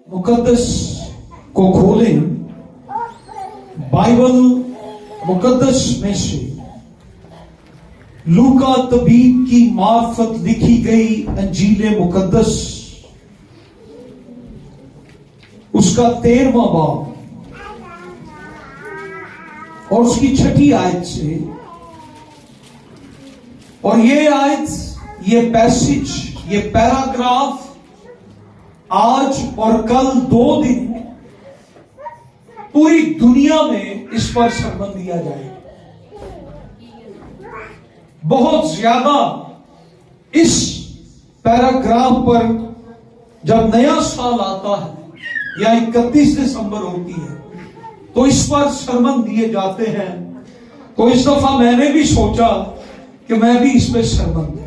मुकद्दस को खोलें, बाइबल मुकद्दस में से लूका तबीब की मार्फत लिखी गई अंजील मुकद्दस उसका 13वां बाब और उसकी 6ठी आयत से, और ये आयत, ये पैसेज, ये पैराग्राफ आज और कल 2 दिन पूरी दुनिया में इस पर सरमन दिया जाएगा। बहुत ज्यादा इस पैराग्राफ पर जब नया साल आता है या 31 दिसंबर होती है तो इस पर सरमन दिए जाते हैं। तो इस दफा मैंने भी सोचा कि मैं भी इस पर सरमन दूं।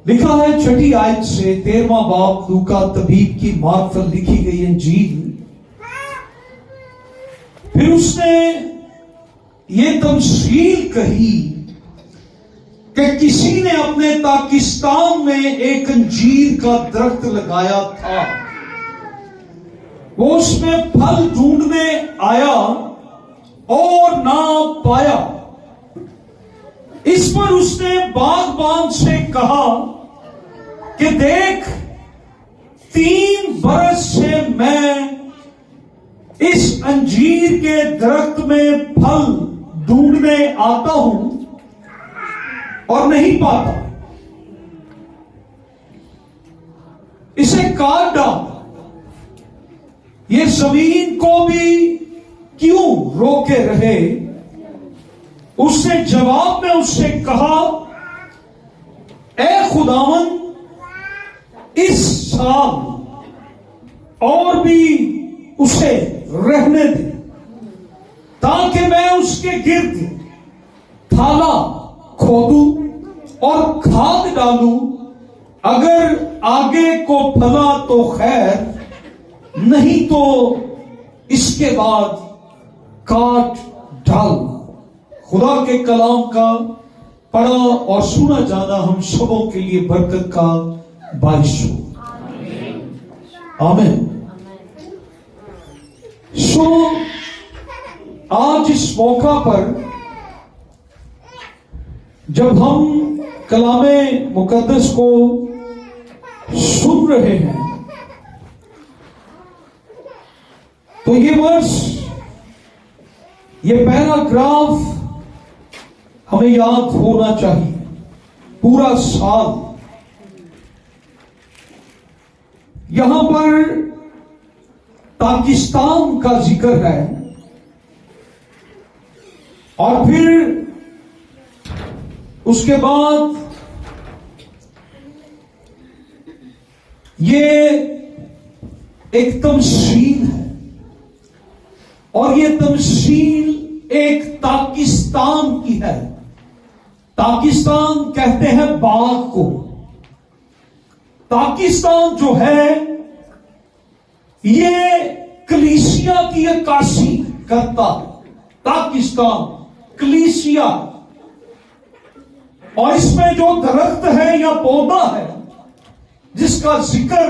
लिखा है 6ठी आयत से 13वां बाब लूका तबीब की मार्फत लिखी गई अंजील। फिर उसने ये तमसील कही कि किसी ने अपने पाकिस्तान में एक अंजीर का दरख्त लगाया था। वो उसमें फल ढूंढने आया और ना पाया। इस पर उसने बागबान से कहा कि देख, 3 बरस से मैं इस अंजीर के दरख्त में फल ढूंढने आता हूं और नहीं पाता, इसे काट डाल। ये जमीन को भी क्यों रोके रहे? उसने जवाब में उससे कहा, ए खुदावन, इस साल और भी उसे रहने दे ताकि मैं उसके गिर्द थाला खोदूं और खाद डालूं। अगर आगे को फला तो खैर, नहीं तो इसके बाद काट डालना। खुदा के कलाम का पढ़ा और सुना जाना हम सबों के लिए बरकत का बारिश हो। आमीन। सो आज इस मौका पर जब हम कलामे मुकद्दस को सुन रहे हैं तो ये वर्ष, ये पैराग्राफ हमें याद होना चाहिए। पूरा साल यहां पर पाकिस्तान का जिक्र है और फिर उसके बाद ये एक तमसील है और ये तमसील एक पाकिस्तान की है। पाकिस्तान कहते हैं बाग को। पाकिस्तान जो है ये कलीसिया की अक्कासी करता है। पाकिस्तान कलीसिया, और इसमें जो दरख्त है या पौधा है जिसका जिक्र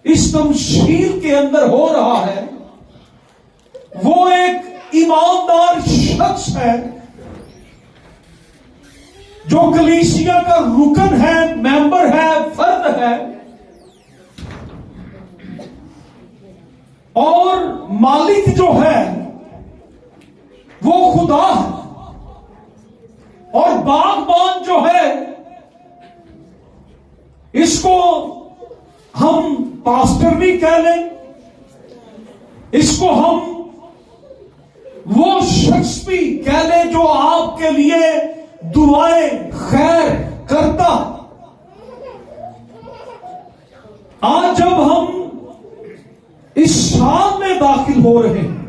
इस तमसील के अंदर हो रहा है, वो एक ईमानदार शख्स है जो कलीसिया का रुकन है, मेंबर है, फर्द है, और मालिक जो है वो खुदा है, और बागबान जो है इसको हम पास्टर भी कह लें, इसको हम वो शख्स भी कह ले जो आपके लिए दुआएं खैर करता। आज जब हम इस साल में दाखिल हो रहे हैं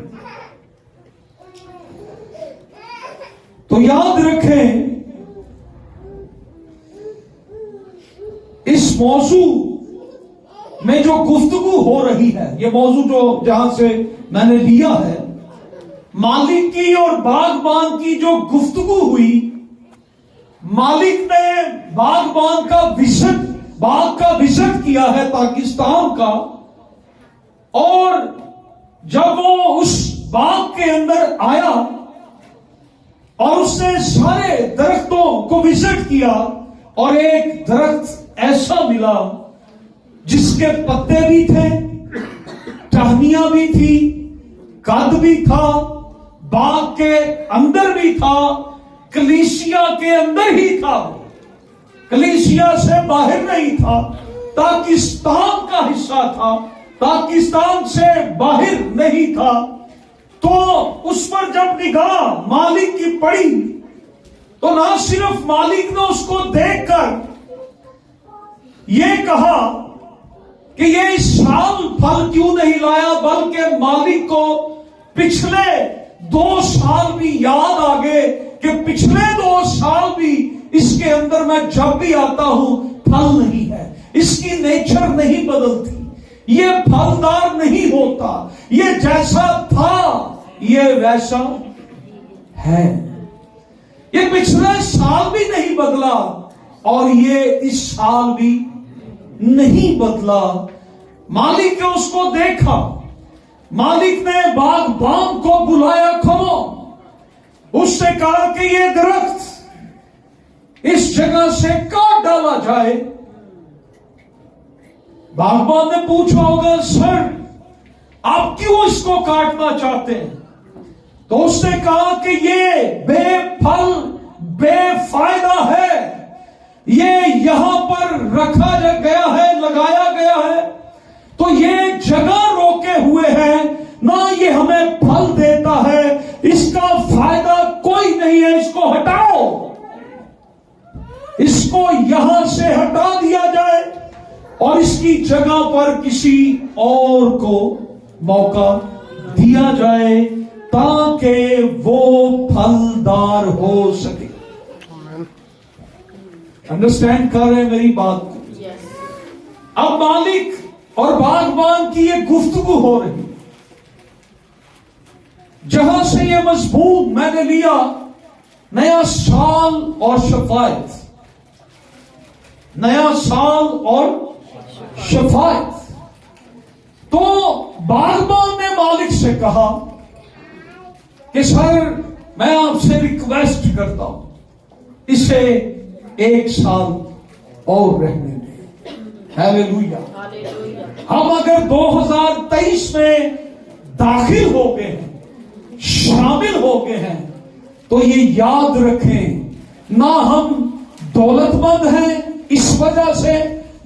तो याद रखें, इस मौजू में जो गुफ्तगू हो रही है, ये मौजू जो जहां से मैंने लिया है, मालिक की और बागबान की जो गुफ्तगू हुई, मालिक ने बागबान का विजन बाग का विजिट किया है पाकिस्तान का, और जब वो उस बाग के अंदर आया और उसने सारे दरख्तों को विजिट किया, और एक दरख्त ऐसा मिला जिसके पत्ते भी थे, टहनियां भी थी, कद भी था, बाग के अंदर भी था, कलीसिया के अंदर ही था, कलीसिया से बाहर नहीं था, पाकिस्तान का हिस्सा था, पाकिस्तान से बाहर नहीं था। तो उस पर जब निगाह मालिक की पड़ी तो ना सिर्फ मालिक ने उसको देखकर यह कहा कि ये इस साल फल क्यों नहीं लाया, बल्कि मालिक को पिछले 2 साल भी याद आ गए कि पिछले 2 साल भी इसके अंदर मैं जब भी आता हूं फल नहीं है, इसकी नेचर नहीं बदलती, ये फलदार नहीं होता, ये जैसा था ये वैसा है, ये पिछले साल भी नहीं बदला और ये इस साल भी नहीं बदला। मालिक ने उसको देखा, मालिक ने बागबान को बुलाया, खमो, उससे कहा कि ये दरख्त इस जगह से काट डाला जाए। बागबान ने पूछा होगा, सर आप क्यों इसको काटना चाहते हैं? तो उसने कहा कि ये बेफल बेफायदा है, ये यहां पर रखा गया है, लगाया गया है, तो ये जगह रोके हुए है ना, ये हमें फल देता है, इसका फायदा कोई नहीं है, इसको हटाओ, इसको यहां से हटा दिया जाए और इसकी जगह पर किसी और को मौका दिया जाए ताकि वो फलदार हो सके। अंडरस्टैंड कर रहे हैं मेरी बात को? अब मालिक और बागबान की ये गुफ्तगू हो रही, जहां से ये मजबूत मैंने लिया नया साल और शफायत, नया साल और शफायत। तो बागबान ने मालिक से कहा कि सर मैं आपसे रिक्वेस्ट करता हूं, इसे 1 साल और रहने दें। हालेलुया। हम अगर 2023 में दाखिल हो गए हैं, शामिल हो गए हैं, तो ये याद रखें, ना हम दौलतमंद हैं इस वजह से,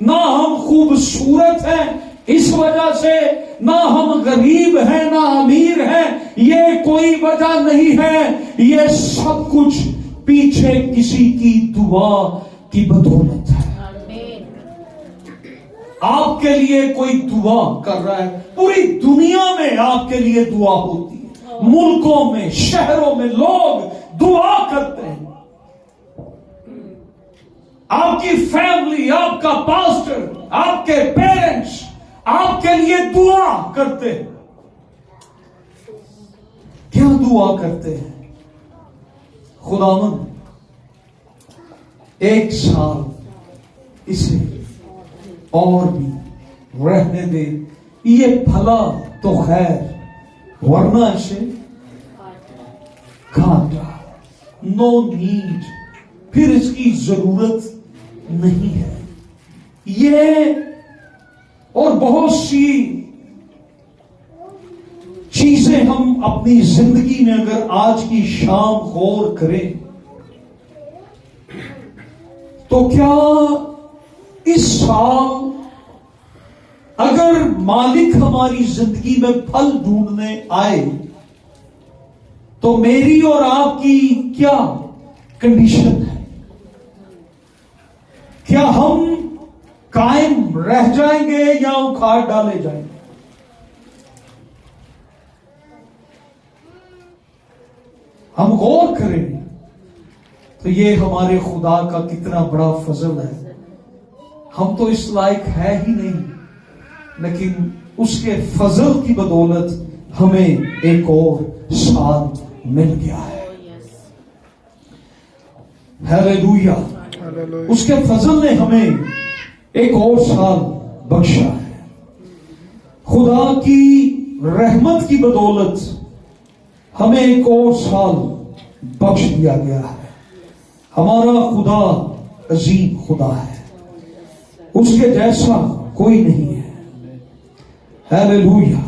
ना हम खूबसूरत हैं इस वजह से, ना हम गरीब हैं ना अमीर हैं, ये कोई वजह नहीं है, ये सब कुछ पीछे किसी की दुआ की बदौलत है। आपके लिए कोई दुआ कर रहा है, पूरी दुनिया में आपके लिए दुआ होती है, मुल्कों में शहरों में लोग दुआ करते हैं, आपकी फैमिली, आपका पास्टर, आपके पेरेंट्स आपके लिए दुआ करते हैं। क्या दुआ करते हैं? खुदावंद 1 साल इसे और भी रहने दे, ये भला तो खैर, वरना इसे काटा, नो नीड, फिर इसकी जरूरत नहीं है। ये और बहुत सी चीजें हम अपनी जिंदगी में अगर आज की शाम गौर करें, तो क्या इस साल अगर मालिक हमारी जिंदगी में फल ढूंढने आए, तो मेरी और आपकी क्या कंडीशन है? क्या हम कायम रह जाएंगे या उखाड़ डाले जाएंगे? हम गौर करें तो ये हमारे खुदा का कितना बड़ा फजल है। हम तो इस लायक है ही नहीं, लेकिन उसके फजल की बदौलत हमें एक और साल मिल गया है। हालेलुया। उसके फजल ने हमें एक और साल बख्शा है। खुदा की रहमत की बदौलत हमें एक और साल बख्श दिया गया है। हमारा खुदा अजीम खुदा है, उसके जैसा कोई नहीं है। हालेलुया।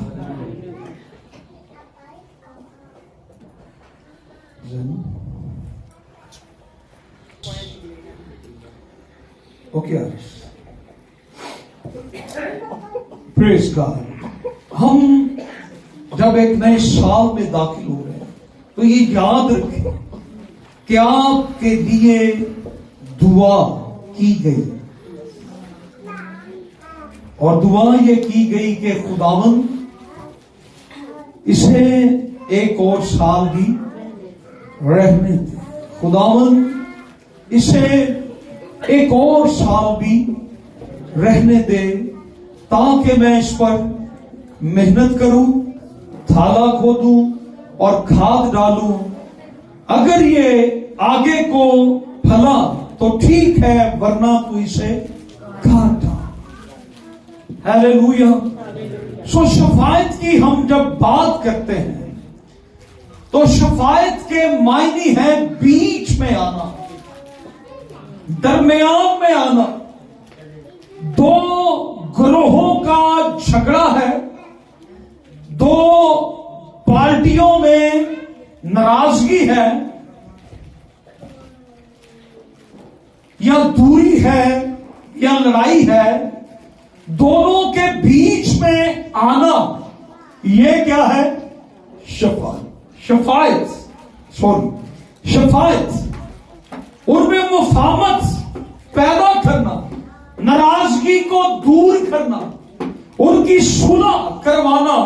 Okay, praise God. हम जब एक नए साल में दाखिल हो रहे हैं तो ये याद रखें कि आपके लिए दुआ की गई, और दुआ ये की गई कि खुदावंद इसे एक और साल भी रहने दे, खुदावंद इसे एक और साल भी रहने दे, ताकि मैं इस पर मेहनत करूं, थाला खोदूं और खाद डालूं। अगर ये आगे को फला तो ठीक है, वरना तू इसे काट डाल। हालेलुया। सो शफायत की हम जब बात करते हैं तो शफायत के मायने है बीच में आना, दरमियान में आना। दो ग्रोहों का झगड़ा है, दो पार्टियों में नाराजगी है, या दूरी है या लड़ाई है, दोनों के बीच में आना, यह क्या है? शफायत। उनमें मुफाहमत पैदा करना, नाराजगी को दूर करना, उनकी सुलह करवाना,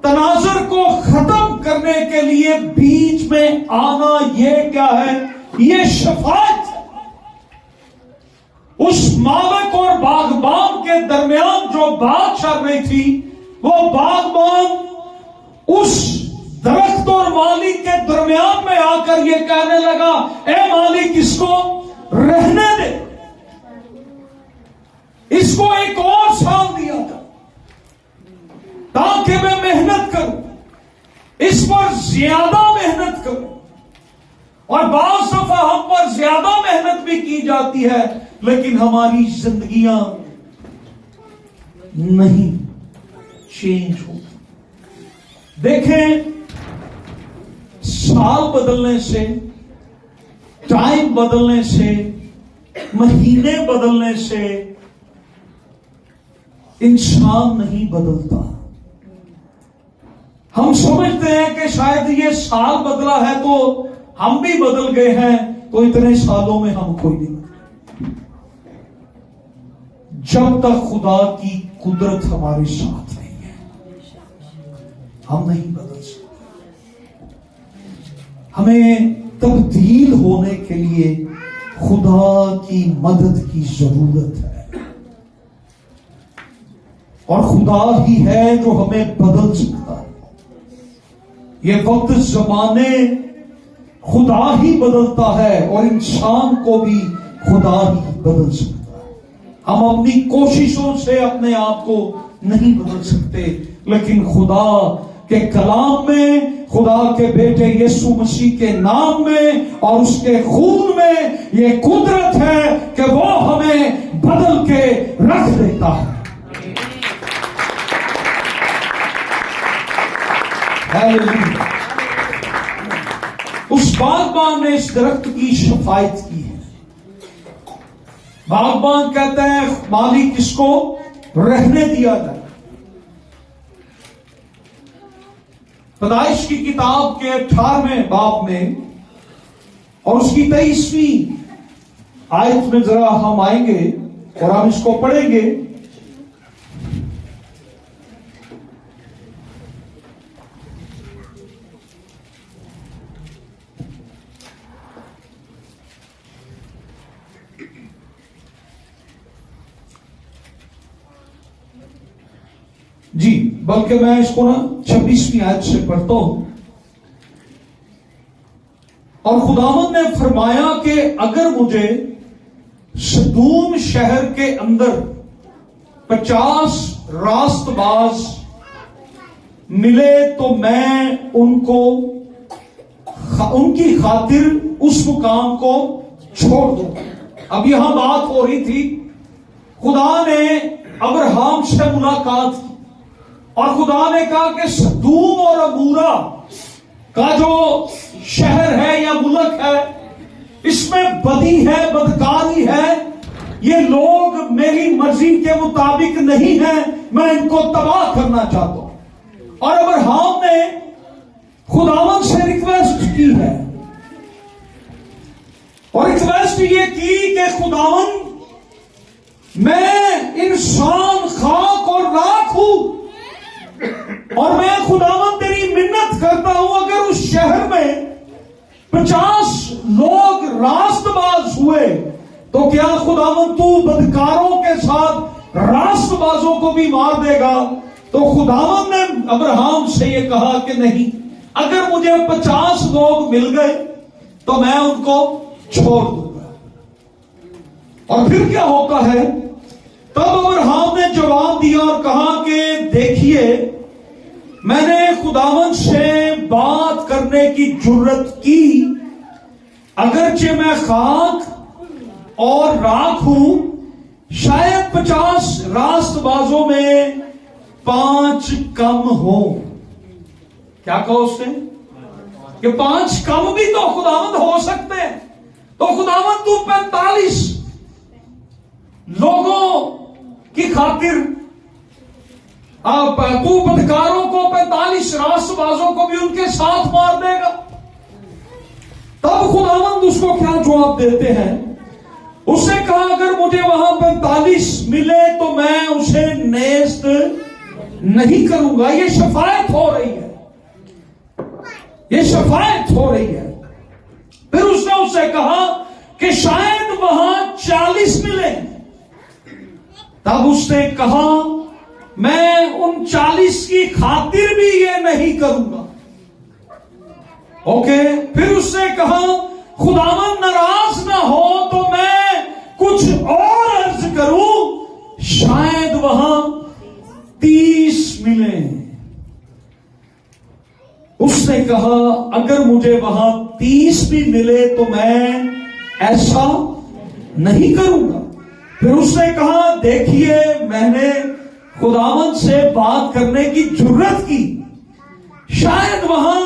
तनाजुर को खत्म करने के लिए बीच में आना, यह क्या है? यह शफायत। उस मालिक और बागबान के दरमियान जो बात चल रही थी, वो बागबान उस दरख्त और मालिक के दरमियान में आकर ये कहने लगा, ए मालिक, इसको रहने दे, इसको एक और साल दिया था ताकि मैं मेहनत करूं, इस पर ज्यादा मेहनत करूं। और बाज़ दफा हम पर ज्यादा मेहनत भी की जाती है, लेकिन हमारी जिंदगियां नहीं चेंज होती। देखें, साल बदलने से, टाइम बदलने से, महीने बदलने से इंसान नहीं बदलता। हम समझते हैं कि शायद ये साल बदला है तो हम भी बदल गए हैं, तो इतने सालों में हम कोई नहीं। जब तक खुदा की कुदरत हमारे साथ नहीं है, हम नहीं बदल सकते। हमें तब्दील होने के लिए खुदा की मदद की जरूरत है, और खुदा ही है जो हमें बदल सकता है। ये वक्त जमाने खुदा ही बदलता है, और इंसान को भी खुदा ही बदल सकता है। हम अपनी कोशिशों से अपने आप को नहीं बदल सकते, लेकिन खुदा के कलाम में, खुदा के बेटे यीशु मसीह के नाम में और उसके खून में ये कुदरत है कि वो हमें बदल के रख देता है। हालेलुया। उस बागबान ने इस दरख्त की शफायत की है। बागबान कहता है, मालिक, इसको रहने दिया जाए। पैदाइश की किताब के 18वें बाब में और उसकी 23वीं आयत में जरा हम आएंगे और हम इसको पढ़ेंगे। जी, बल्कि मैं इसको ना 26वीं आयत से पढ़ता हूं। और खुदावंद ने फरमाया कि अगर मुझे सदूम शहर के अंदर 50 रास्तबाज मिले तो मैं उनकी खातिर उस मुकाम को छोड़ दूं। अब यहां बात हो रही थी, खुदा ने अब्राहम से मुलाकात की और खुदा ने कहा कि सदूम और अमूरा का जो शहर है या मुल्क है, इसमें बदी है, बदकारी है, ये लोग मेरी मर्जी के मुताबिक नहीं है, मैं इनको तबाह करना चाहता हूं। और अब्राहम ने खुदावन से रिक्वेस्ट की है और रिक्वेस्ट ये की कि खुदावन, मैं इंसान, खाक और राख हूं और मैं खुदावन तेरी मिन्नत करता हूं, अगर उस शहर में 50 लोग रास्तबाज हुए तो क्या खुदावन तू बदकारों के साथ रास्तबाजों को भी मार देगा? तो खुदावन ने अब्राहम से ये कहा कि नहीं, अगर मुझे 50 लोग मिल गए तो मैं उनको छोड़ दूंगा। और फिर क्या होता है, तब अब्राहम ने जवाब दिया और कहा कि देखिए, मैंने खुदावन से बात करने की जुर्रत की, अगरचे मैं खाक और राख हूं, शायद 50 रास्तबाजों में 5 कम हो। क्या कहो उसने कि 5 कम भी तो खुदावंद हो सकते हैं। तो खुदावंद तू 45 लोगों की खातिर तू बदकारों को 45 रास्तबाजों को भी उनके साथ मार देगा। तब खुदावंद उसको क्या जवाब देते हैं? उसने कहा, अगर मुझे वहां 45 मिले तो मैं उसे नेस्त नहीं करूंगा। ये शफायत हो रही है, ये शफायत हो रही है। फिर उसने उससे कहा कि शायद वहां 40 मिले। तब उसने कहा, मैं उन 40 की खातिर भी ये नहीं करूंगा। ओके। फिर उसने कहा, खुदावन नाराज ना हो तो मैं कुछ और अर्ज करूं, शायद वहां 30 मिले। उसने कहा, अगर मुझे वहां 30 भी मिले तो मैं ऐसा नहीं करूंगा। फिर उसने कहा, देखिए, मैंने खुदावन से बात करने की जुर्रत की, शायद वहां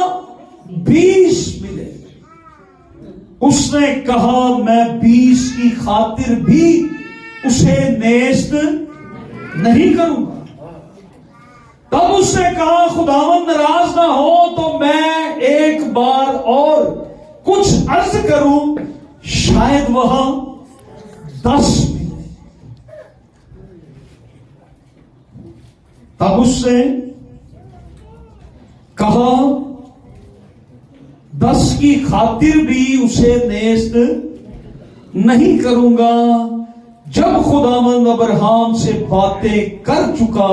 20 मिले। उसने कहा, मैं 20 की खातिर भी उसे नेस्त नहीं करूंगा। तब उसने कहा, खुदावन नाराज ना हो तो मैं एक बार और कुछ अर्ज करूं, शायद वहां 10 मिले। तब उसने कहा, 10 की खातिर भी उसे नेस्त नहीं करूंगा। जब खुदावंद अब्राहम से बातें कर चुका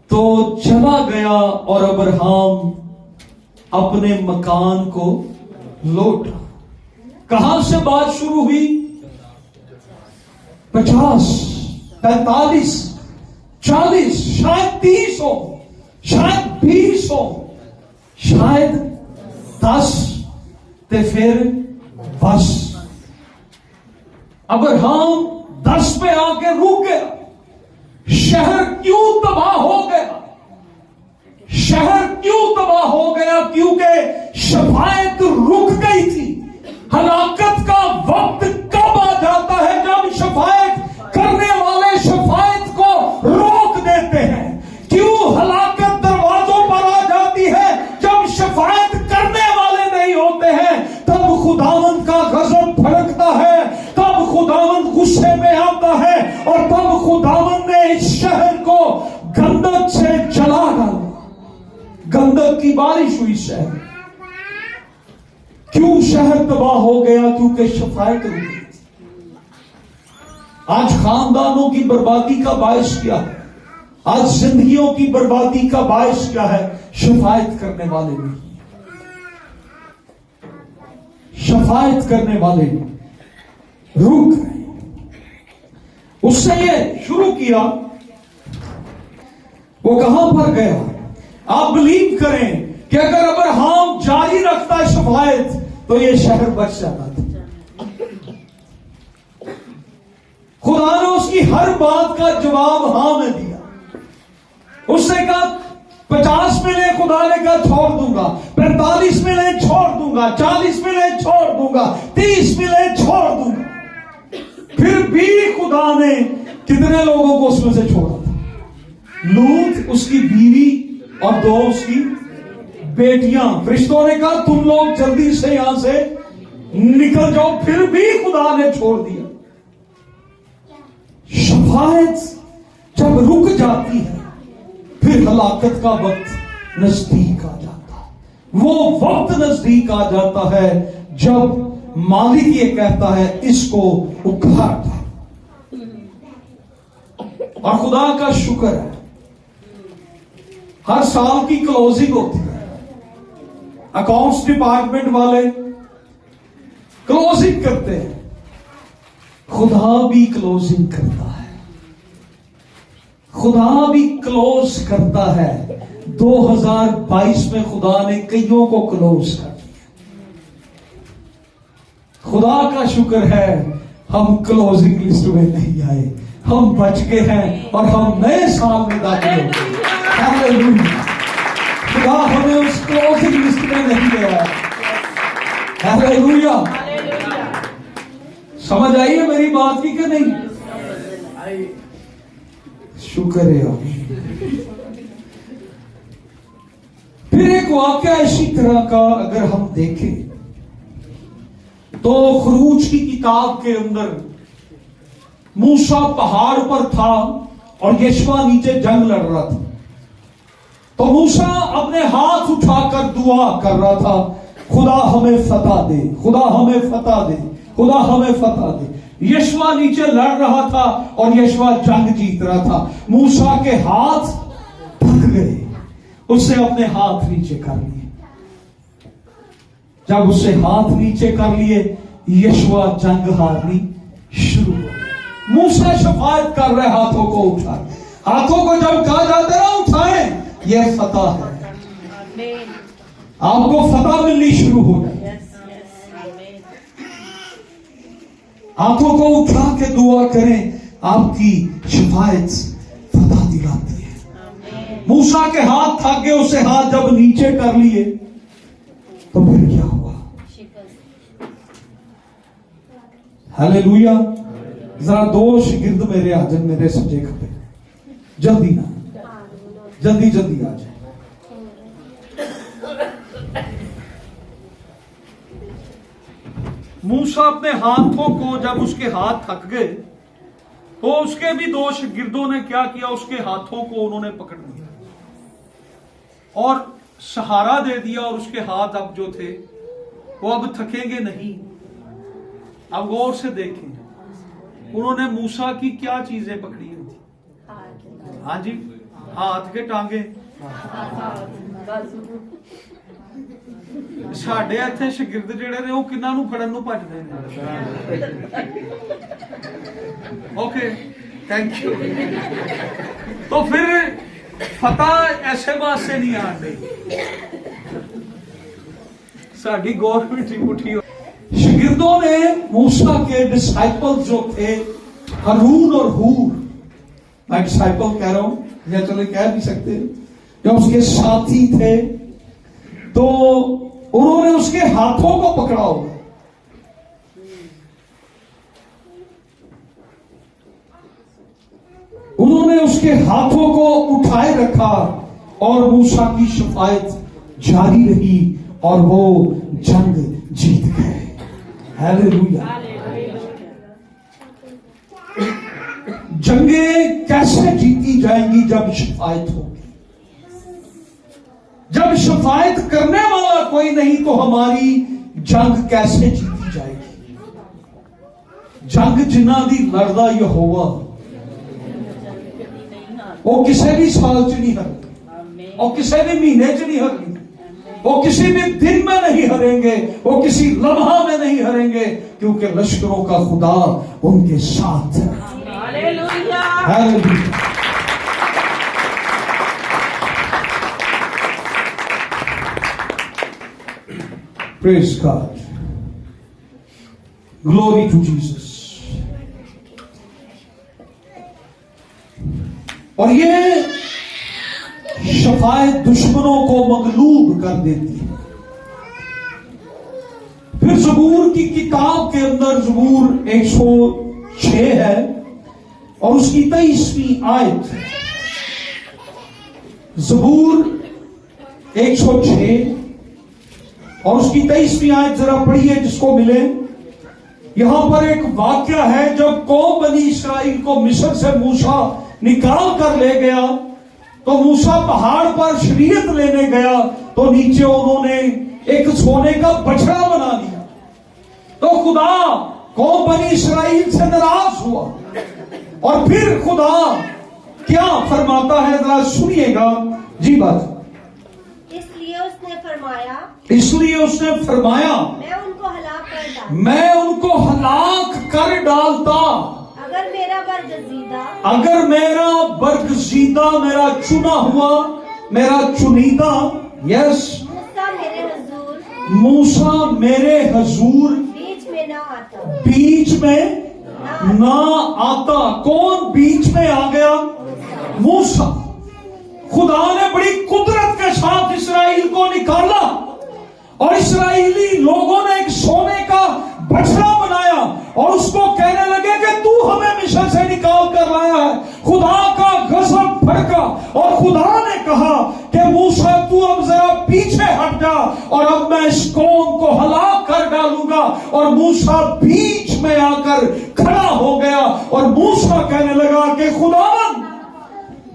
तो चला गया और अब्राहम अपने मकान को लौटा। कहां से बात शुरू हुई? 50, 45, 40, शायद 30 हो, शायद 20 हो, शायद 10, ते फिर बस। अब्राहम 10 पे आके रुक गया। शहर क्यों तबाह हो गया? शहर क्यों तबाह हो गया? क्योंकि शफायत रुक गई थी। हलाकत का वक्त कब आ जाता है? जब शफायत करने वाले शफायत को रोक देते हैं। क्यों हलाकत दरवाजों पर आ जाती है? जब शफायत करने वाले नहीं होते हैं, तब खुदावंद का गजब भड़कता है, तब खुदावंद गुस्से में आता है और तब खुदावंद ने इस शहर को गंधक से जला डाला। गंधक की बारिश हुई शहर। क्यों शहर तबाह हो गया? क्योंकि शफायत रुक गई। आज खानदानों की बर्बादी का बायस क्या है? आज जिंदगियों की बर्बादी का बायस क्या है? शफायत करने वाले नहीं। शफायत करने वाले रुक गए। उससे ये शुरू किया, वो कहां पर गया? आप बिलीव करें कि अगर अब्राहम जारी रखता शफायत तो ये शहर बच जाता था। खुदा ने उसकी हर बात का जवाब हां में दिया। उसने कहा 50 मिले, खुदा ने कहा छोड़ दूंगा, 45 मिले छोड़ दूंगा, 40 मिले छोड़ दूंगा, 30 मिले छोड़ दूंगा। फिर भी खुदा ने कितने लोगों को उसमें से छोड़ा था? लूत, उसकी बीवी और 2 उसकी बेटियां। फरिश्तों ने कहा तुम लोग जल्दी से यहां से निकल जाओ, फिर भी खुदा ने छोड़ दिया। शफायत जब रुक जाती है फिर हलाकत का वक्त नजदीक आ जाता है। वो वक्त नजदीक आ जाता है जब मालिक ये कहता है इसको उखाड़ दो। और खुदा का शुक्र है हर साल की क्लोजिंग होती है, अकाउंट्स डिपार्टमेंट वाले क्लोजिंग करते हैं, खुदा भी क्लोजिंग करता है। खुदा भी क्लोज करता है। 2022 में खुदा ने कईयों को क्लोज कर दिया। खुदा का शुक्र है हम क्लोजिंग लिस्ट में नहीं आए, हम बच गए हैं और हम नए साल में दाखिल हो गए। हालेलुया। खुदा हमें उस क्लोजिंग लिस्ट में नहीं गया। हालेलुया। समझ आई है मेरी बात की कि नहीं? शुक्र है। फिर एक वाक्या इसी तरह का अगर हम देखें तो खरूज की किताब के अंदर मूसा पहाड़ पर था और यशवा नीचे जंग लड़ रहा था। तो मूसा अपने हाथ उठाकर दुआ कर रहा था, खुदा हमें फतह दे, खुदा हमें फतह दे, खुदा हमें फतह दे। यशवा नीचे लड़ रहा था और यशवा जंग जीत रहा था। मूसा के हाथ थक गए, उससे अपने हाथ नीचे कर लिए। जब उससे हाथ नीचे कर लिए यशवा जंग हारनी शुरू हो गई। मूसा शफायत कर रहे हाथों को उठा, हाथों को जब कहा जाता है ना उठाएं, यह फतह है, आपको फतह मिलनी शुरू हो गई। हाथों को उठा के दुआ करें, आपकी शफायत फतह दिलाती है। मूसा के हाथ थक गए, उसे हाथ जब नीचे कर लिए तो फिर क्या हुआ? हालेलुया। जरा 2 शिगिर्द मेरे आजन मेरे सजे खपे, जल्दी ना, जल्दी जल्दी आ जाए। मूसा अपने हाथों को जब उसके हाथ थक गए तो उसके भी 2 शागिर्दों ने क्या किया, उसके हाथों को उन्होंने पकड़ लिया और सहारा दे दिया और उसके हाथ अब जो थे वो अब थकेंगे नहीं। अब गौर से देखें, उन्होंने मूसा की क्या चीजें पकड़ी हुई थी? हाँ जी, हाथ के टांगे। ਸਾਡੇ ਇੱਥੇ ਸ਼ਾਗਿਰਦ ਜਿਹੜੇ ਨੇ ਉਹ ਕਿੰਨਾਂ ਨੂੰ ਫੜਨ ਨੂੰ ਭੱਜਦੇ ਨੇ। Okay, thank you. तो फिर फतह ऐसे बात से नहीं आ रही, साड़ी गवर्नमेंट ही उठी। शागिर्दों ने मूसा के डिसाइपल जो थे हारून और हूर, मैं डिसाइपल कह रहा हूं या चलो कह भी सकते हैं, जो उसके साथी थे, तो उन्होंने उसके हाथों को पकड़ा होगा। उन्होंने उसके हाथों को उठाए रखा और मूसा की शफायत जारी रही और वो जंग जीत गए। हालेलुया। जंगें कैसे जीती जाएंगी? जब शफायत होगी। जब शफायत करने वाला कोई नहीं तो हमारी जंग कैसे जीती जाएगी? जंग जिन्हां दी लड़दा यहोवा, वो किसी भी साल च नहीं हरनी, और किसी भी महीने च नहीं हरनी, वो किसी भी दिन में नहीं हरेंगे, वो किसी लम्हा में नहीं हरेंगे, क्योंकि लश्करों का खुदा उनके साथ है। Hallelujah. Praise God. Glory to Jesus. और ये शफायत दुश्मनों को मगलूब कर देती है। फिर ज़बूर की किताब के अंदर ज़बूर 106 है और उसकी 23वीं आयत। ज़बूर 106 और उसकी 23वीं आयत जरा पढ़िए जिसको मिले। यहां पर एक वाक्य है जब कौम बनी इस्राइल को मिस्र से मूसा निकाल कर ले गया तो मूसा पहाड़ पर शरीयत लेने गया तो नीचे उन्होंने एक सोने का बछड़ा बना लिया। तो खुदा कौम बनी इस्राइल से नाराज हुआ और फिर खुदा क्या फरमाता है जरा सुनिएगा जी बात। इसलिए उसने फरमाया मैं उनको हलाक कर डालता अगर मेरा बरगजीदा मेरा चुना हुआ मेरा चुनीदा यस मूसा मेरे हजूर बीच में ना आता। कौन बीच में आ गया? मूसा। खुदा ने बड़ी कुदरत के साथ इसराइल को निकाला और इसराइली लोगों ने एक सोने का बछड़ा बनाया और उसको कहने लगे कि तू हमें मिस्र से निकाल कर लाया है। खुदा का गजब भड़का और खुदा ने कहा कि मूसा तू अब जरा पीछे हट जा और अब मैं इस कौम को हलाक कर डालूंगा। और मूसा बीच में आकर खड़ा हो गया और मूसा कहने लगा कि खुदावन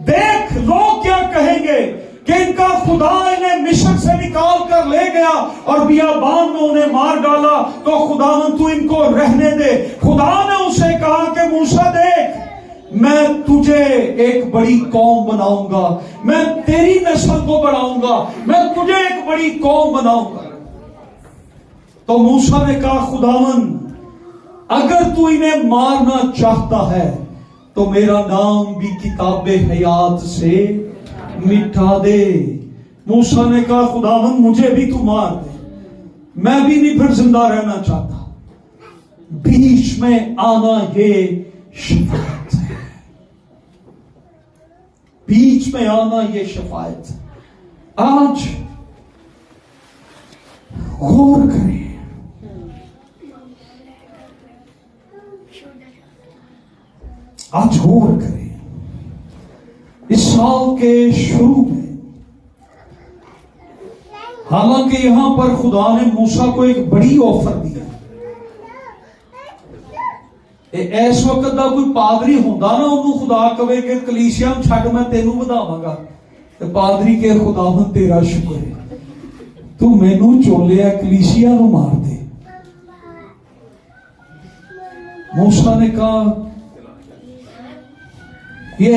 देख लोग क्या कहेंगे कि इनका खुदा इन्हें मिस्र से निकाल कर ले गया और बियाबान में उन्हें मार डाला। तो खुदावन तू इनको रहने दे। खुदा ने उसे कहा कि मूसा देख मैं तुझे एक बड़ी कौम बनाऊंगा, मैं तेरी नस्ल को बढ़ाऊंगा, मैं तुझे एक बड़ी कौम बनाऊंगा। तो मूसा ने कहा खुदावन अगर तू इन्हें मारना चाहता है तो मेरा नाम भी किताबे हयात से मिटा दे। मूसा ने कहा खुदावन मुझे भी तू मार दे, मैं भी नहीं फिर जिंदा रहना चाहता। बीच में आना ये शफायत है, बीच में आना ये शफायत। आज गौर करें, आज गौर करें। इस साल के शुरू में हालांकि यहां पर खुदा ने मूसा को एक बड़ी ऑफर दिया। इस वक्त का कोई पादरी होंदा ना उन्होंने खुदा कहे कि कलीसिया छड़ मैं तेनू ਵਧਾਵਾਂਗਾ ते पादरी के खुदावन तेरा शुक्र है तू मैनू चोलिया कलीसिया नू मार दे। मूसा ने कहा ये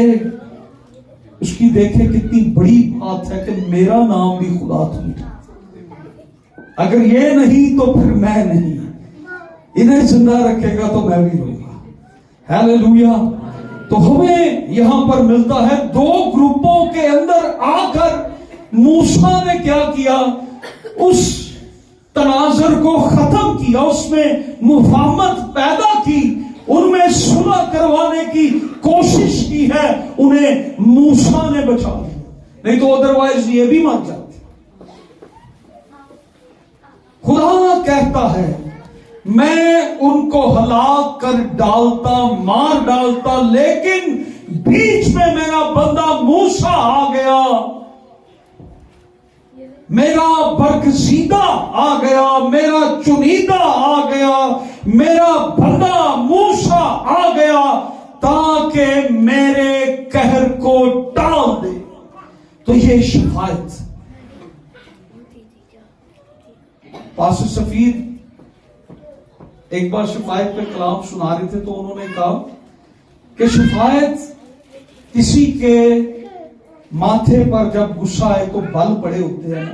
उसकी देखे कितनी बड़ी बात है कि मेरा नाम भी खुदा तू मिटा। अगर ये नहीं तो फिर मैं नहीं, इन्हें जिंदा रखेगा तो मैं भी रहूंगा। हालेलुया। तो हमें यहां पर मिलता है दो ग्रुपों के अंदर आकर मूसा ने क्या किया, उस तनाजर को खत्म किया, उसमें मुफाहमत पैदा की, उनमें सुलह करवाने की कोशिश की है। उन्हें मूसा ने बचा लिया, नहीं तो अदरवाइज ये भी मर जाते। खुदा कहता है मैं उनको हलाक कर डालता, मार डालता, लेकिन बीच में मेरा बंदा मूसा आ गया, मेरा बरगजीदा आ गया, मेरा चुनीदा आ गया, मेरा बंदा मूसा आ गया ताकि मेरे कहर को टाल दे। तो ये शफायत। पास्टर सफीर एक बार शफायत पे कलाम सुना रहे थे तो उन्होंने कहा कि शफायत किसी के माथे पर जब गुस्सा आए तो बल पड़े होते हैं ना,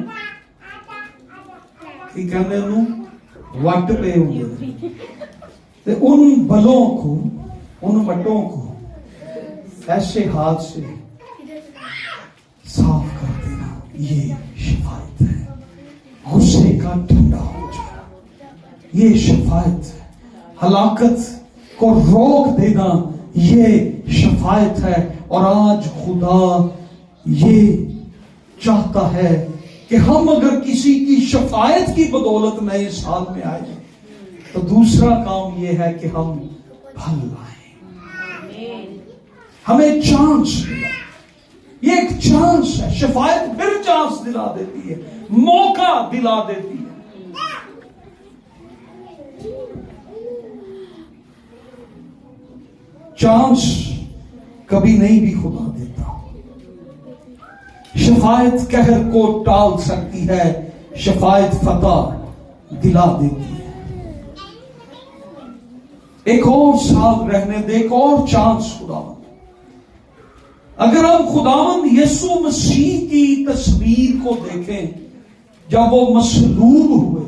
कि कहने वट पे होंगे, उन बलों को, उन वटों को ऐसे हाथ से साफ कर देना, ये शिफायत है। गुस्से का ठंडा हो जाना, ये शिफायत है। हलाकत को रोक देना, ये शफायत है। और आज खुदा ये चाहता है कि हम अगर किसी की शफायत की बदौलत नए साल में आए तो दूसरा काम ये है कि हम फल लाएं। हमें चांस मिला, ये एक चांस है। शफायत फिर चांस दिला देती है, मौका दिला देती है। चांस कभी नहीं भी खुदा देता। शफायत कहर को टाल सकती है, शफायत फतह दिला देती है। एक और साल रहने दे, एक और चांस खुदावंद। अगर हम खुदावंद यीशु मसीह की तस्वीर को देखें, जब वो मसलूब हुए,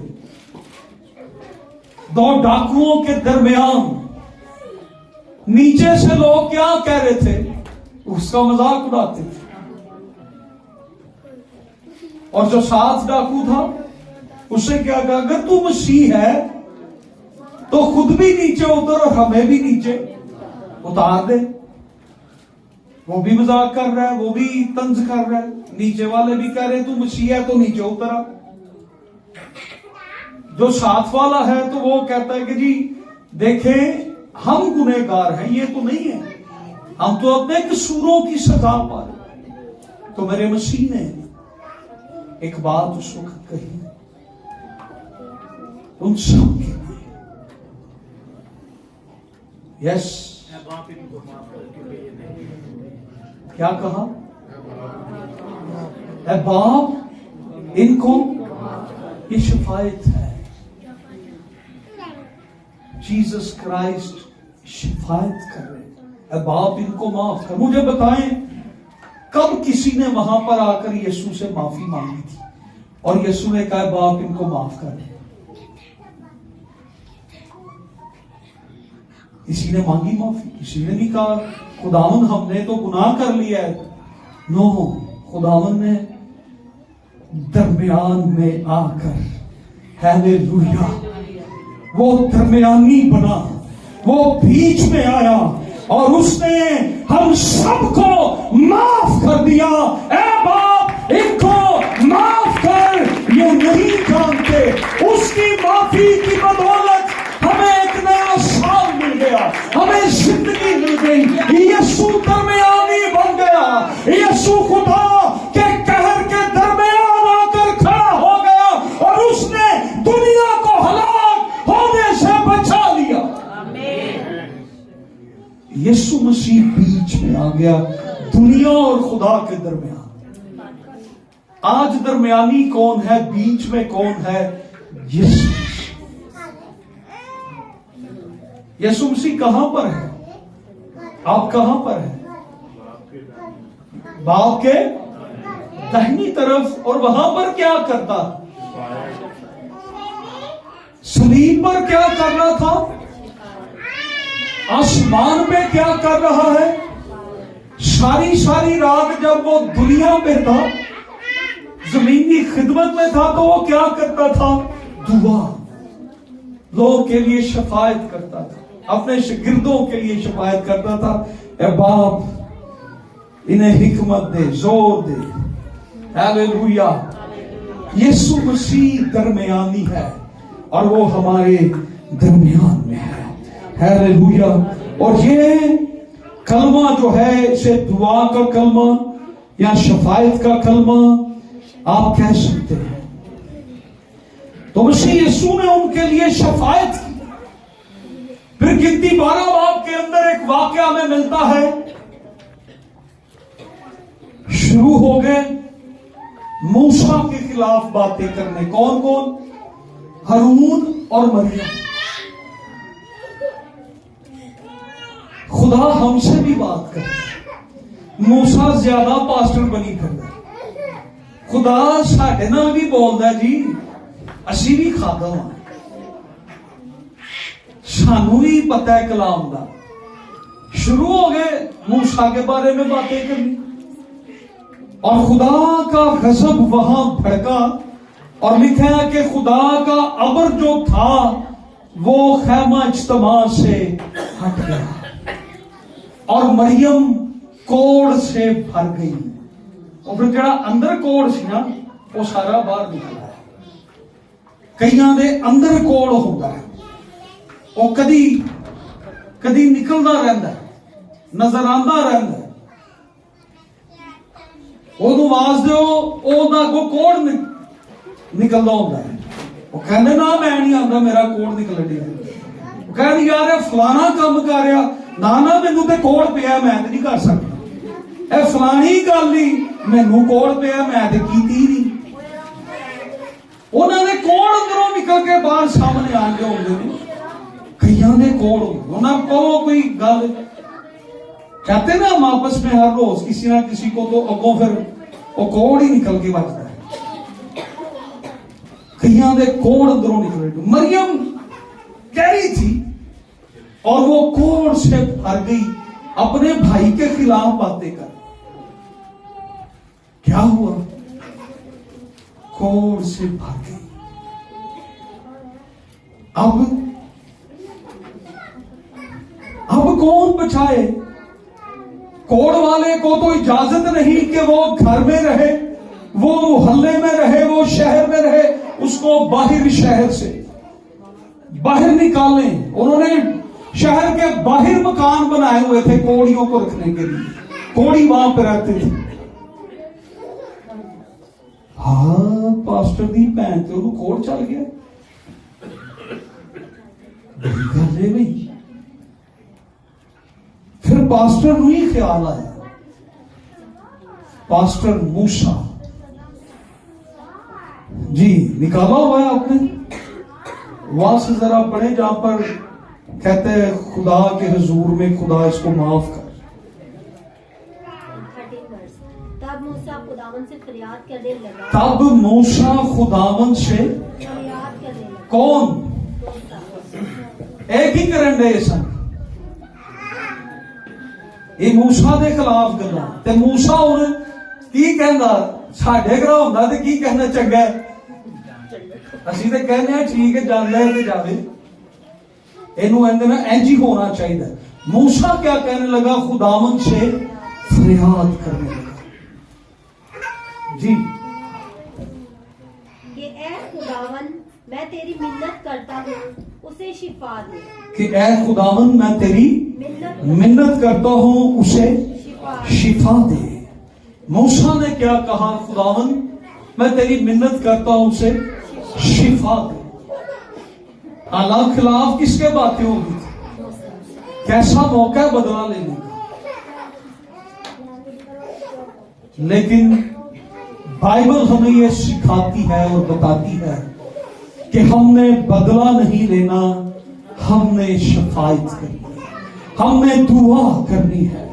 दो डाकुओं के दरमियान, नीचे से लोग क्या कह रहे थे, उसका मजाक उड़ाते थे। और जो साथ डाकू था उससे क्या कहा, अगर तू मसीह है तो खुद भी नीचे उतर और हमें भी नीचे उतार दे। वो भी मजाक कर रहा है, वो भी तंज कर रहा है, नीचे वाले भी कह रहे तू मसीह है तो नीचे उतरा। जो साथ वाला है तो वो कहता है कि जी देखें, हम गुनहगार हैं, ये तो नहीं है, हम तो अपने कसूरों की सजा पा रहे। तो मेरे मसीह ने एक बात उस वक्त कही उन सब के लिए, यस, क्या कहा, ऐ बाप इनको, ये शफायत है। जीसस क्राइस्ट शफायत कर रहे, ऐ बाप इनको माफ कर। मुझे बताएं कब किसी ने वहां पर आकर यीशु से माफी मांगी थी और यीशु ने कहा बाप इनको माफ कर दे? किसी ने मांगी माफी? किसी ने नहीं कहा खुदावन हमने तो गुनाह कर लिया है। नो, खुदावन ने दरमियान में आकर, हालेलुया, वो दरमियानी बना, वो बीच में आया और उसने हम सबको माफ कर दिया। ऐ बाप इनको माफ कर, ये नहीं जानते। उसकी माफी की बदौलत हमें एक नया साल मिल गया, हमें जिंदगी मिल गई। यीशु दरमियानी बन गया, यीशु खुदा के कहर के दरमियान आकर खड़ा हो गया और उसने दुनिया को हलाक होने से बचा लिया। यीशु मसीह बीच में आ गया, दुनिया और खुदा के दरमियान। आज दरमियानी कौन है, बीच में कौन है? यीशु। यीशु मसीह कहां पर है? आप कहां पर है? बाप के दाहिनी तरफ। और वहां पर क्या करता? सलीब पर क्या करना था? आसमान में क्या कर रहा है? सारी सारी रात जब वो दुनिया में था, जमीनी खिदमत में था, तो वो क्या करता था? दुआ, लोगों के लिए शफायत करता था, अपने शागिर्दों के लिए शफायत करता था। ए बाप इन्हें हिकमत दे, जोर दे। हालेलुया। यीशु मसीह दरमियानी है और वो हमारे दरमियान में है। हालेलुया। और ये कलमा जो है, इसे दुआ का कलमा या शफायत का कलमा आप कह सकते हैं। तो मसीह यीशु ने उनके लिए शफायत की। फिर गिनती 12 बाब के अंदर एक वाकया में मिलता है, शुरू हो गए मूसा के खिलाफ बातें करने। कौन कौन? हारून और मरियम। खुदा हमसे भी बात करे। मूसा ज्यादा पास्टर बनी करता, खुदा साडे नाल भी बोलदा जी, असी भी खादा हां, सानू भी पता है कलाम दा। शुरू हो गए मूसा के बारे में बातें करनी, और खुदा का गजब वहां भड़का, और लिखा है कि खुदा का अबर जो था वो खैमा इज्तिमा से हट गया, और मरियम कोड़ से भर गई, और फिर जड़ा अंदर कोड़ सी ना वो सारा बाहर निकला है। कईयां दे अंदर कोड़ होता है, वो कदी कदी निकलता रहता है, नजर आता रहता है, ओनू आवाज दो ओदा को कोड़ निकलता होता है, वो कहते ना मैं नहीं आता मेरा कोड़ निकल दिया, वो कहते यार फलाना काम कर रहा ना ना मैनू ते कोड़ पिया मैं नहीं कर सकता, ए फलानी गल ही मैनू कोड़ पिया मैं ते कीती नहीं। उन्होंने कोड़ अंदरों निकल के बाहर सामने आ गए होंगे, कईयां ने कोड़ उन्हें कहो कोई गल, कहते ना हम आपस में हर रोज किसी ना किसी को तो अगों फिर वो कोड़ ही निकल के बचता है, कईयां ने कोड़ अंदरों निकले। मरियम कह रही थी और वो कोड़ से भर गई, अपने भाई के खिलाफ बातें कर। क्या हुआ? कोड़ से भर गई। अब कौन बचाए? कोड़ वाले को तो इजाजत नहीं कि वो घर में रहे, वो मोहल्ले में रहे, वो शहर में रहे, उसको बाहर शहर से बाहर निकालें। उन्होंने शहर के बाहर मकान बनाए हुए थे कोड़ियों को रखने के लिए, कोड़ी वहां पर रहते थे। हाँ पास्टर दी भैन ते उन्होंने कोड़ चल गया, बड़ी गल है भाई। फिर पास्टर ਨੂੰ ही ख्याल आया, पास्टर मूसा जी निकाला हुआ है आपने, वहां से जरा पढ़े जहां पर कहते हैं खुदा के हुजूर में खुदा इसको माफ कर। तब मूसा खुदावन से फरियाद करने लगा, तब मूसा खुदावन से फरियाद करने लगा। कौन? एक ही करन दे सन ये मूसा दे खिलाफ गल्लां, ते मूसा हुण की कहंदा? साडे घरा हुंदा ते की कहना चंगा है, ਅਸੀਂ ਤੇ कहने हैं ठीक है जांदा है ते जावे, इनू कहंदे ना इंज ही होना चाहिए। मूसा क्या कहने लगा? खुदावन से फरियाद करने लगा जी कि ऐ खुदावन मैं तेरी मिन्नत करता हूँ उसे शिफा दे, कि ऐ खुदावन मैं तेरी मिन्नत करता हूँ उसे शिफा दे। मूसा ने क्या कहा? खुदावन मैं तेरी मिन्नत करता हूँ उसे शिफा दे। हालांकि खिलाफ किसके बातें होगी? कैसा मौका है बदला लेने का। लेकिन बाइबल हमें यह सिखाती है और बताती है कि हमने बदला नहीं लेना, हमने शफायत करनी है, हमने दुआ करनी है,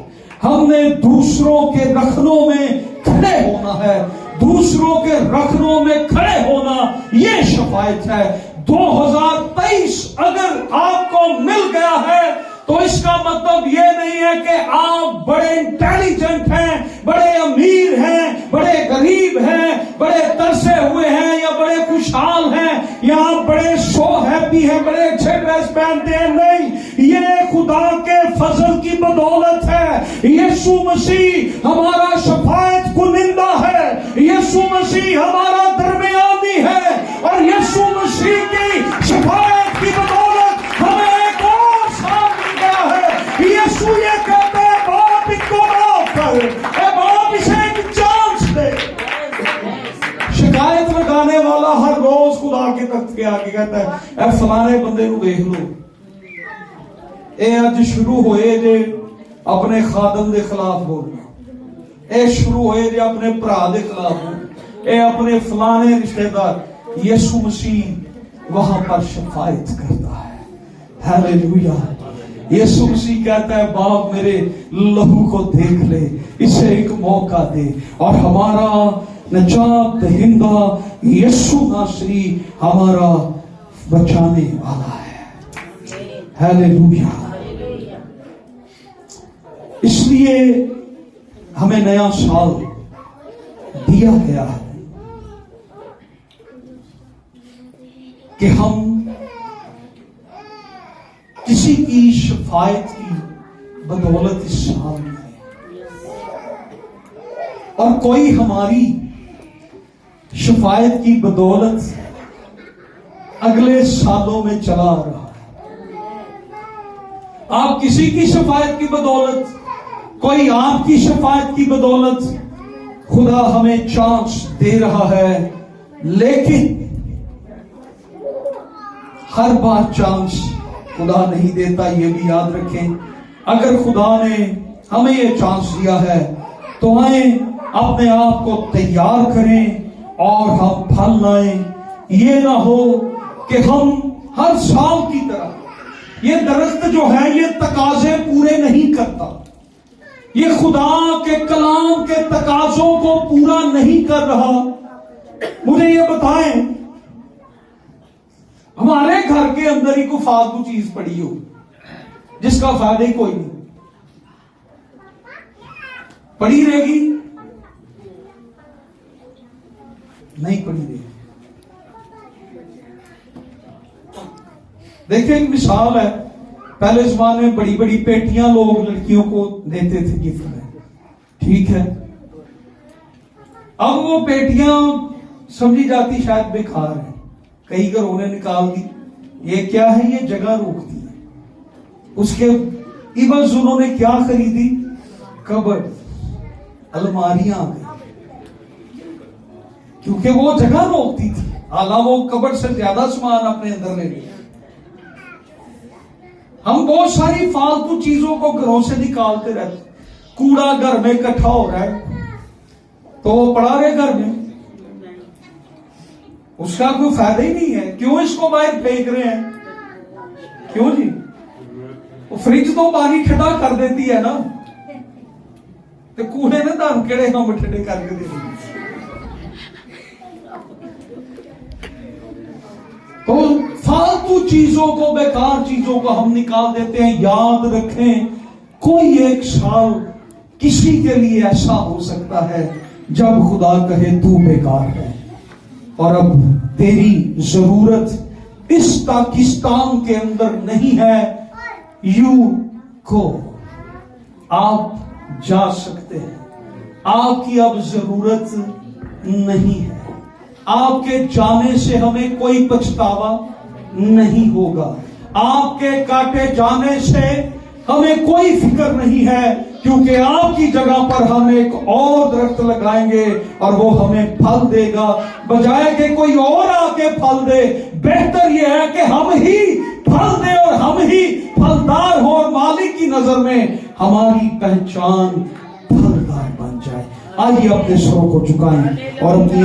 हमने दूसरों के रखनों में खड़े होना है, दूसरों के रखनों में खड़े होना ये शफायत है। 2023 अगर आपको मिल गया है तो इसका मतलब ये नहीं है कि आप बड़े इंटेलिजेंट हैं, बड़े अमीर हैं, बड़े गरीब हैं, बड़े तरसे हुए हैं या बड़े खुशहाल हैं, या आप बड़े सो हैप्पी हैं, बड़े अच्छे ड्रेस पहनते हैं। नहीं, ये खुदा के फजल की बदौलत है। यीशु मसीह हमारा शफायत कुनिंदा है, यीशु मसीह हमारा दरमियानी है, और यीशु मसीह की शफायत की बदौलत हमें एक और साल मिल गया है। यीशु ये कहते हैं बाप इनको माफ कर, बाप इसे एक चांस दे। शिकायत लगाने वाला हर रोज खुदा के तख्त के आगे कहता है ए फलाने बंदे को देख लो, ए अज शुरू होए जे अपने खादम के खिलाफ बोलना, ए शुरू होए जे अपने भरा के खिलाफ बोलना, ए अपने फलाने रिश्तेदार। यीशु मसीह वहां पर शफायत करता है। हालेलुया। यीशु मसीह कहता है बाप मेरे लहू को देख ले, इसे एक मौका दे, और हमारा नजात दहिंदा यीशु नासरी हमारा बचाने वाला है। हालेलुया। इसलिए हमें नया साल दिया गया है कि हम किसी की शफायत की बदौलत इस साल में आए और कोई हमारी शफायत की बदौलत अगले सालों में चला आ रहा है। आप किसी की शफायत की बदौलत, कोई आपकी शफायत की बदौलत खुदा हमें चांस दे रहा है, लेकिन हर बार चांस खुदा नहीं देता, ये भी याद रखें। अगर खुदा ने हमें ये चांस दिया है तो आए अपने आप को तैयार करें और हम फल लाएं। ये ना हो कि हम हर साल की तरह, ये दरख्त जो है ये तकाजे पूरे नहीं करता, ये खुदा के कलाम के तकाजों को पूरा नहीं कर रहा। मुझे ये बताएं, हमारे घर के अंदर ही कोई फालतू चीज पड़ी हो जिसका फायदा ही कोई नहीं, पड़ी रहेगी? नहीं पड़ी रहेगी। देखिए एक मिसाल है, पहले जमाने में बड़ी बड़ी पेटियां लोग लड़कियों को देते थे गिफ्ट में, ठीक है। अब वो पेटियां समझी जाती शायद बेकार है, कई घरों ने निकाल दी। ये क्या है? ये जगह रोकती है। उसके इवज उन्होंने क्या खरीदी? कबर्ड, अलमारियां आ गई, क्योंकि वो जगह रोकती थी। हालांकि वो कबर्ड से ज्यादा सामान अपने अंदर ले लिया। हम बहुत सारी फालतू चीजों को घरों से निकालते रहते। कूड़ा घर में इकट्ठा हो रहा है तो वो पड़ा रहे घर में, उसका कोई फायदा ही नहीं है। क्यों इसको बाहर फेंक रहे हैं? क्यों जी? वो फ्रिज तो पानी ठंडा कर देती है ना, तो कूड़े ने दान केड़े हम ठंडे करके दे देंगे। तो फालतू चीजों को, बेकार चीजों को हम निकाल देते हैं। याद रखें, कोई एक साल किसी के लिए ऐसा हो सकता है जब खुदा कहे तू बेकार है और अब तेरी जरूरत इस पाकिस्तान के अंदर नहीं है। यू को आप जा सकते हैं, आपकी अब जरूरत नहीं है। आपके जाने से हमें कोई पछतावा नहीं होगा, आपके काटे जाने से हमें कोई फिक्र नहीं है, क्योंकि आपकी जगह पर हम एक और दरख्त लगाएंगे और वो हमें फल देगा, बजाय कि कोई और आके फल दे। बेहतर यह है कि हम ही फल दें और हम ही फलदार हो और मालिक की नजर में हमारी पहचान फलदार बन जाए। आइए अपने सरों को झुकाएं और अपनी